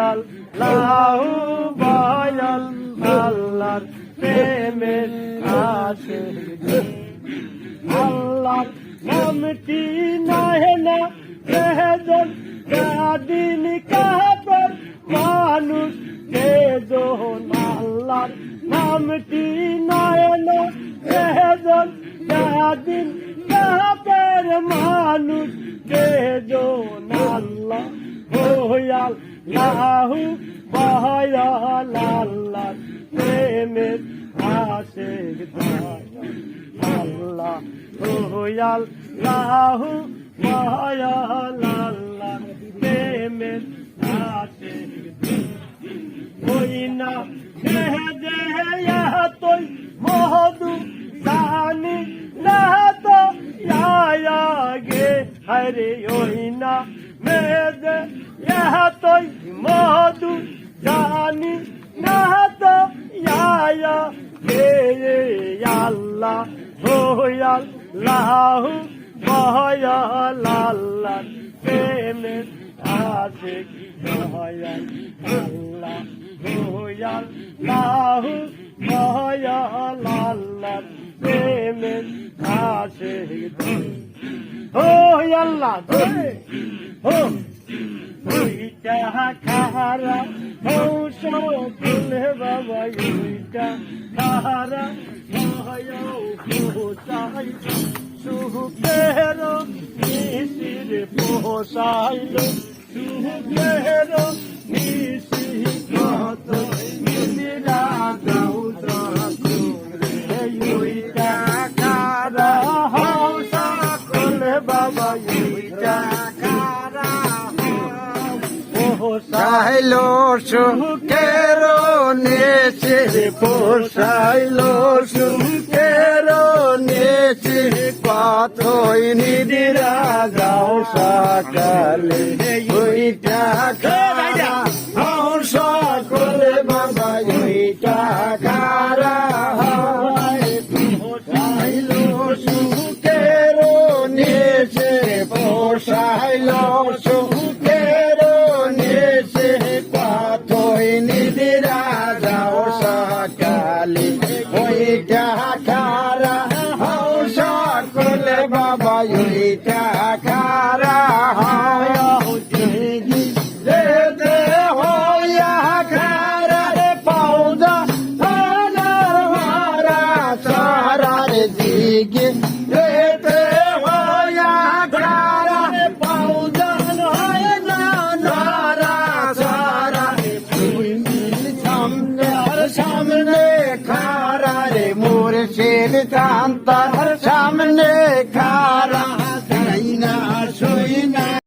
আল্লাহু বয়াল আল্লাহর প্রেমের আশিক আল্লাহর নামটি নয় না বেজন দিন কাপড় মানুষ বেজন আল্লাহর নামটি নয় না বেজন দিন কাপড় মানুষ বেজন আল্লাহ আল্লাহু বয়াল আল্লাহর প্রেমের আশিক আল্লাহু বয়াল আল্লাহর প্রেমের আশিক ওই না দেহে তুই মহদু জানি না তো গে হরে ওই না মেদে তুই মহদু জানি না তো গে আল্লাহ আল্লাহু বয়াল আল্লাহর প্রেমের আশিক আল্লাহু বয়াল আল্লাহর প্রেমের আশিক আল্লাহ খারা সকলে বাবা খারা সুখের নিশির পোষাইল সুখের নিশি কত নিরা গাউ খারা সকলে বাবা পোষাইল সুখের নেছে পোষাইল সুখের নেছে কতই নিদিরা যাও সকালে ওইটা খারা সকলে বাবা ওইটা খারা পোষাইল সুখের নেছে পোষাইল সুখের নেছে কতই নিদিরা যাও সকালে ওইটা খারা সকলে বাবা ওইটা খারা যেতে হইয়া খারা রে পাউদা থানার মারা সারার দিকে যেতে হইয়া খারা রে পাউদা নয় না নারা সারা সামনে খারা রে মুর্শিদ কান্তার সামনে